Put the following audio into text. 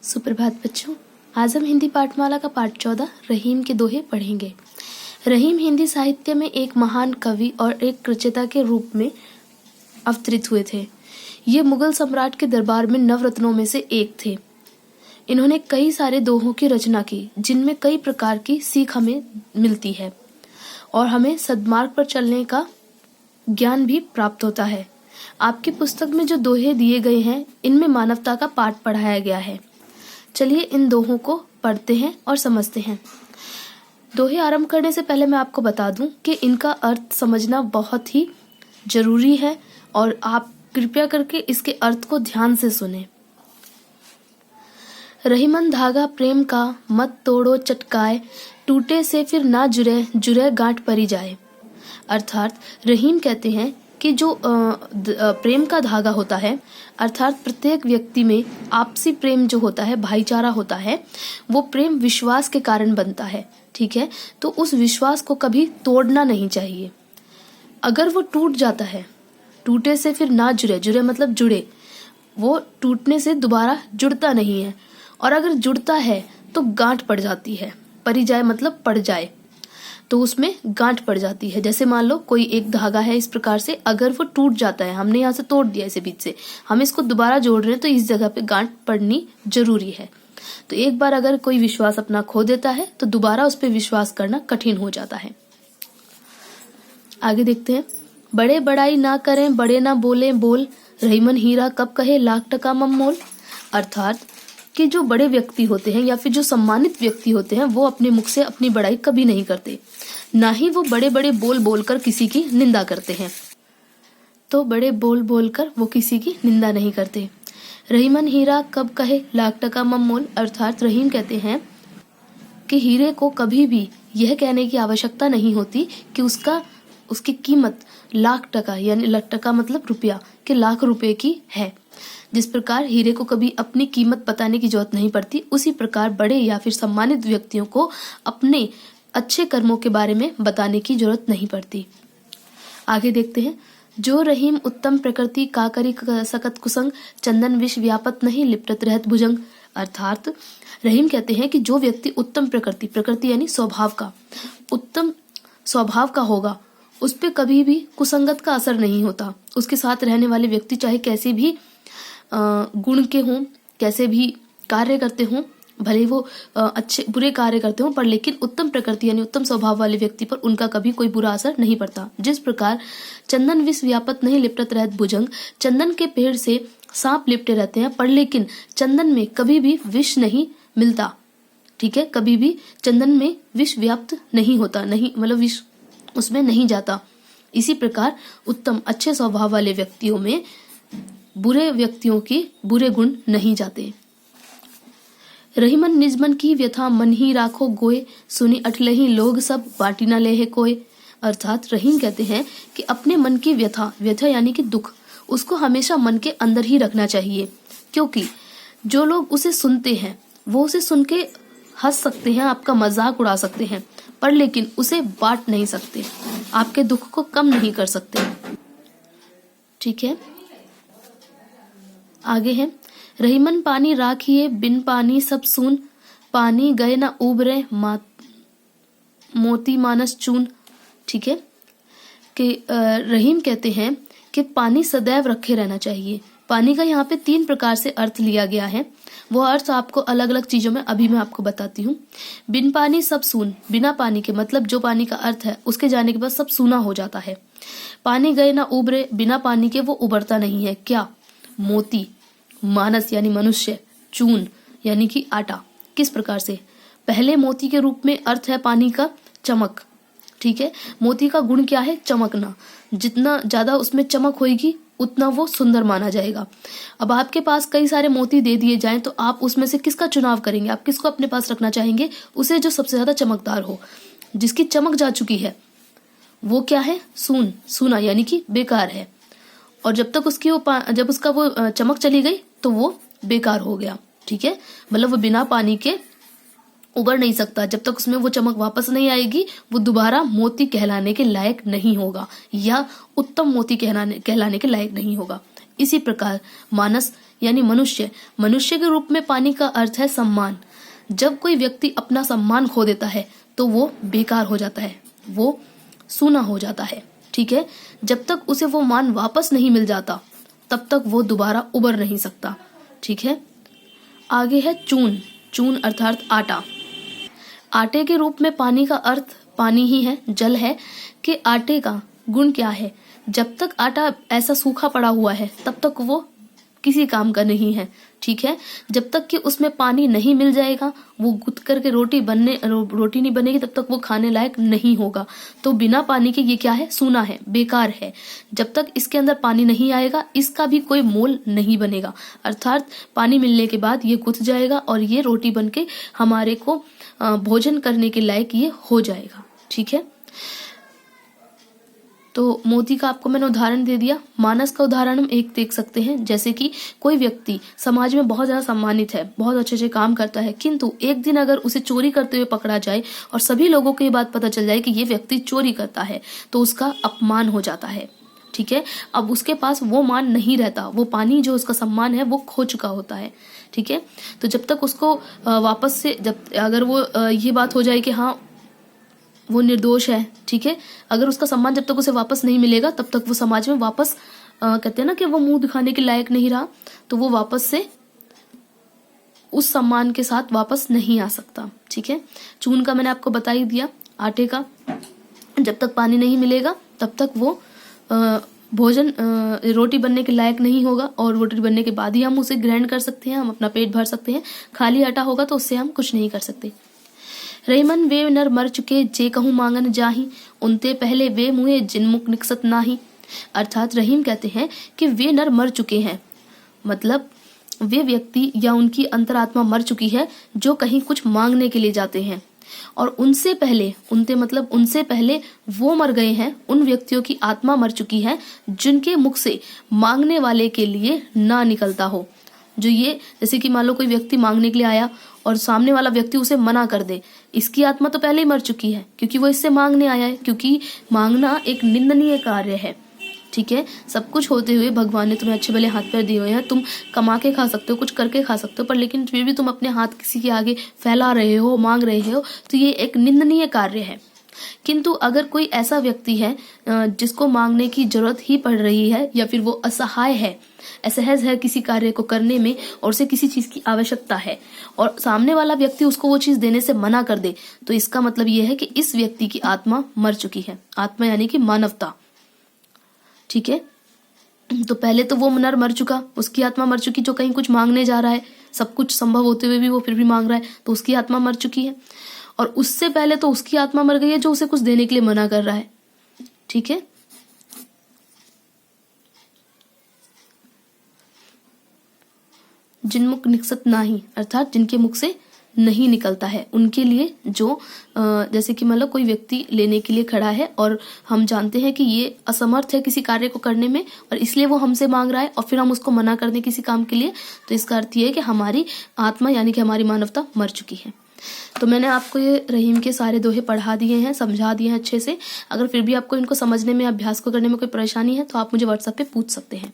सुप्रभात बच्चों। आज हम हिंदी पाठमाला का पाठ 14 रहीम के दोहे पढ़ेंगे। रहीम हिंदी साहित्य में एक महान कवि और एक रचयिता के रूप में अवतरित हुए थे। ये मुगल सम्राट के दरबार में नवरत्नों में से एक थे। इन्होंने कई सारे दोहों की रचना की जिनमें कई प्रकार की सीख हमें मिलती है और हमें सद्मार्ग पर चलने का ज्ञान भी प्राप्त होता है। आपकी पुस्तक में जो दोहे दिए गए हैं इनमें मानवता का पाठ पढ़ाया गया है। चलिए इन दोहों को पढ़ते हैं और समझते हैं। दोहे आरंभ करने से पहले मैं आपको बता दूं कि इनका अर्थ समझना बहुत ही जरूरी है और आप कृपया करके इसके अर्थ को ध्यान से सुने। रहीमन धागा प्रेम का मत तोड़ो चटकाए, टूटे से फिर ना जुरे जुरे गांठ परी जाए। अर्थात रहीम कहते हैं कि जो प्रेम का धागा होता है, अर्थात प्रत्येक व्यक्ति में आपसी प्रेम जो होता है, भाईचारा होता है, वो प्रेम विश्वास के कारण बनता है। ठीक है, तो उस विश्वास को कभी तोड़ना नहीं चाहिए। अगर वो टूट जाता है, टूटे से फिर ना जुड़े, जुड़े मतलब जुड़े, वो टूटने से दोबारा जुड़ता नहीं है, और अगर जुड़ता है तो गांठ पड़ जाती है। परी जाए मतलब पड़ जाए, तो उसमें गांठ पड़ जाती है। जैसे मान लो कोई एक धागा है, इस प्रकार से अगर वो टूट जाता है, हमने यहाँ से तोड़ दिया इसे बीच से, हम इसको दोबारा जोड़ रहे हैं, तो इस जगह पे गांठ पड़नी जरूरी है। तो एक बार अगर कोई विश्वास अपना खो देता है तो दोबारा उस पर विश्वास करना कठिन हो जाता है। आगे देखते हैं। बड़े बड़ाई ना करें, बड़े ना बोले बोल, रहीमन हीरा कब कहे लाख टका मम मोल। अर्थात कि जो बड़े व्यक्ति होते हैं या फिर जो सम्मानित व्यक्ति होते हैं, वो अपने मुख से अपनी बड़ाई कभी नहीं करते, ना ही वो बड़े बड़े बोल बोलकर किसी की निंदा करते हैं। तो बड़े बोल बोलकर वो किसी की निंदा नहीं करते। रहीमन हीरा कब कहे लाख टका मम मोल। अर्थात रहीम कहते हैं कि हीरे को कभी भी यह कहने की आवश्यकता नहीं होती कि उसकी कीमत लाख टका, यानी लाख टका मतलब रुपया, के लाख रुपए की है। जिस प्रकार हीरे को कभी अपनी कीमत बताने की जरूरत नहीं पड़ती, उसी प्रकार बड़े या फिर सम्मानित व्यक्तियों को अपने अच्छे कर्मों के बारे में बताने की जरूरत नहीं पड़ती। आगे देखते हैं। जो रहीम उत्तम प्रकृति का करी सकत कुसंग, चंदन विष व्यापत नहीं लिपटत रहत भुजंग। अर्थात रहीम कहते हैं कि जो व्यक्ति उत्तम प्रकृति यानी स्वभाव का, उत्तम स्वभाव का होगा, उस पर कभी भी कुसंगत का असर नहीं होता। उसके साथ रहने वाले व्यक्ति चाहे कैसे भी गुण के हों, कैसे भी कार्य करते हों, भले वो अच्छे बुरे कार्य करते हों, पर लेकिन उत्तम प्रकृति यानी उत्तम स्वभाव वाले व्यक्ति पर उनका कभी कोई बुरा असर नहीं पड़ता। जिस प्रकार चंदन विष व्यापत नहीं लिपटत रहत भुजंग, चंदन के पेड़ से सांप लिपटे रहते हैं, पर लेकिन चंदन में कभी भी विष नहीं मिलता। ठीक है, कभी भी चंदन में विष व्याप्त नहीं होता, नहीं मतलब विष उसमें नहीं जाता। इसी प्रकार उत्तम अच्छे स्वभाव वाले व्यक्तियों में बुरे व्यक्तियों के बुरे गुण नहीं जाते। रहीमन निजमन की व्यथा मन ही राखो गोए, सुनी अठलही लोग सब बाटी ना लेहे कोय। अर्थात रहीम कहते हैं कि अपने मन की व्यथा यानी कि दुख, उसको हमेशा मन के अंदर ही रखना चाहिए, क्योंकि जो लोग उसे सुनते हैं वो उसे सुन के हंस सकते हैं, आपका मजाक उड़ा सकते हैं, पर लेकिन उसे बांट नहीं सकते, आपके दुख को कम नहीं कर सकते। ठीक है, आगे है। रहीमन पानी राखिए बिन पानी सब सून, पानी गए ना उबरे मोती मानस चून। ठीक है, कि रहीम कहते हैं कि पानी सदैव रखे रहना चाहिए। पानी का यहाँ पे 3 प्रकार से अर्थ लिया गया है। वो अर्थ आपको अलग अलग चीजों में अभी मैं आपको बताती हूँ। बिन पानी सब सून, बिना पानी के मतलब जो पानी का अर्थ है उसके जाने के बाद सब सूना हो जाता है। पानी गए ना उबरे, बिना पानी के वो उबरता नहीं है। क्या? मोती, मानस यानी मनुष्य, चून यानी कि आटा। किस प्रकार से? पहले मोती के रूप में अर्थ है पानी का चमक। ठीक है, मोती का गुण क्या है? चमकना। जितना ज्यादा उसमें चमक होगी उतना वो सुंदर माना जाएगा। अब आपके पास कई सारे मोती दे दिए जाएं तो आप उसमें से किसका चुनाव करेंगे? आप किसको अपने पास रखना चाहेंगे? उसे जो सबसे ज्यादा चमकदार हो। जिसकी चमक जा चुकी है वो क्या है? सूना यानी कि बेकार है। और जब तक जब उसका वो चमक चली गई तो वो बेकार हो गया। ठीक है, मतलब वो बिना पानी के उबर नहीं सकता। जब तक उसमें वो चमक वापस नहीं आएगी वो दोबारा मोती कहलाने के लायक नहीं होगा, या उत्तम मोती कहलाने के लायक नहीं होगा। इसी प्रकार मानस यानी मनुष्य। मनुष्य के रूप में पानी का अर्थ है सम्मान। जब कोई व्यक्ति अपना सम्मान खो देता है तो वो बेकार हो जाता है, वो सूना हो जाता है। ठीक है, जब तक उसे वो मान वापस नहीं मिल जाता तब तक वो दोबारा उबर नहीं सकता। ठीक है, आगे है चून। चून अर्थात आटा। आटे के रूप में पानी का अर्थ पानी ही है, जल है। कि आटे का गुण क्या है? जब तक आटा ऐसा सूखा पड़ा हुआ है तब तक वो किसी काम का नहीं है। ठीक है, जब तक कि उसमें पानी नहीं मिल जाएगा, वो गुथ करके रोटी नहीं बनेगी, तब तक वो खाने लायक नहीं होगा। तो बिना पानी के ये क्या है? सूना है, बेकार है। जब तक इसके अंदर पानी नहीं आएगा इसका भी कोई मोल नहीं बनेगा। अर्थात पानी मिलने के बाद ये गुथ जाएगा और ये रोटी बन के हमारे को भोजन करने के लायक ये हो जाएगा। ठीक है, तो मोती का आपको मैंने उदाहरण दे दिया। मानस का उदाहरण हम एक देख सकते हैं, जैसे कि कोई व्यक्ति समाज में बहुत ज्यादा सम्मानित है, बहुत अच्छे अच्छे काम करता है, किंतु एक दिन अगर उसे चोरी करते हुए पकड़ा जाए और सभी लोगों को ये बात पता चल जाए कि ये व्यक्ति चोरी करता है तो उसका अपमान हो जाता है। ठीक है, अब उसके पास वो मान नहीं रहता, वो पानी जो उसका सम्मान है वो खो चुका होता है। ठीक है, तो जब तक उसको वापस से अगर वो ये बात हो जाए कि हाँ वो निर्दोष है, ठीक है, अगर उसका सम्मान जब तक उसे वापस नहीं मिलेगा तब तक वो समाज में वापस कहते हैं ना कि वो मुंह दिखाने के लायक नहीं रहा, तो वो वापस से उस सम्मान के साथ वापस नहीं आ सकता। ठीक है, चून का मैंने आपको बता ही दिया। आटे का जब तक पानी नहीं मिलेगा तब तक वो भोजन रोटी बनने के लायक नहीं होगा, और रोटी बनने के बाद ही हम उसे ग्रहण कर सकते हैं, हम अपना पेट भर सकते हैं। खाली आटा होगा तो उससे हम कुछ नहीं कर सकते। रहीमन वे नर मर चुके जे कहूँ मांगन जाही, उनते पहले वे मुहे जिनमुख निकसत नाही। अर्थात रहीम कहते हैं कि वे नर मर चुके हैं, मतलब वे व्यक्ति या उनकी अंतरात्मा मर चुकी है जो कहीं कुछ मांगने के लिए जाते हैं, और उनसे पहले, उनते मतलब उनसे पहले वो मर गए हैं, उन व्यक्तियों की आत्मा मर चुकी है जिनके मुख से मांगने वाले के लिए ना निकलता हो। जो ये जैसे कि मान लो कोई व्यक्ति मांगने के लिए आया और सामने वाला व्यक्ति उसे मना कर दे, इसकी आत्मा तो पहले ही मर चुकी है क्योंकि वो इससे मांगने आया है, क्योंकि मांगना एक निंदनीय कार्य है। ठीक है, सब कुछ होते हुए भगवान ने तुम्हें अच्छे भले हाथ पैर दिए हुए हैं, तुम कमा के खा सकते हो, कुछ करके खा सकते हो, पर लेकिन फिर भी तुम अपने हाथ किसी के आगे फैला रहे हो, मांग रहे हो, तो ये एक निंदनीय कार्य है। किंतु अगर कोई ऐसा व्यक्ति है जिसको मांगने की जरूरत ही पड़ रही है, या फिर वो असहाय है, असहज है किसी कार्य को करने में, और उसे किसी चीज की आवश्यकता है, और सामने वाला व्यक्ति उसको वो चीज देने से मना कर दे, तो इसका मतलब ये है कि इस व्यक्ति की आत्मा मर चुकी है। आत्मा यानी कि मानवता। ठीक है, तो पहले तो वो नर मर चुका, उसकी आत्मा मर चुकी जो कहीं कुछ मांगने जा रहा है, सब कुछ संभव होते हुए भी वो फिर भी मांग रहा है, तो उसकी आत्मा मर चुकी है। और उससे पहले तो उसकी आत्मा मर गई है जो उसे कुछ देने के लिए मना कर रहा है। ठीक है, जिनमुख निकसत नाही, अर्थात जिनके मुख से नहीं निकलता है, उनके लिए जो जैसे कि मतलब कोई व्यक्ति लेने के लिए खड़ा है और हम जानते हैं कि ये असमर्थ है किसी कार्य को करने में, और इसलिए वो हमसे मांग रहा है और फिर हम उसको मना कर दें किसी काम के लिए, तो इसका अर्थ ये है कि हमारी आत्मा यानी कि हमारी मानवता मर चुकी है। तो मैंने आपको ये रहीम के सारे दोहे पढ़ा दिए हैं, समझा दिए हैं अच्छे से। अगर फिर भी आपको इनको समझने में, अभ्यास को करने में कोई परेशानी है तो आप मुझे व्हाट्सएप पे पूछ सकते हैं।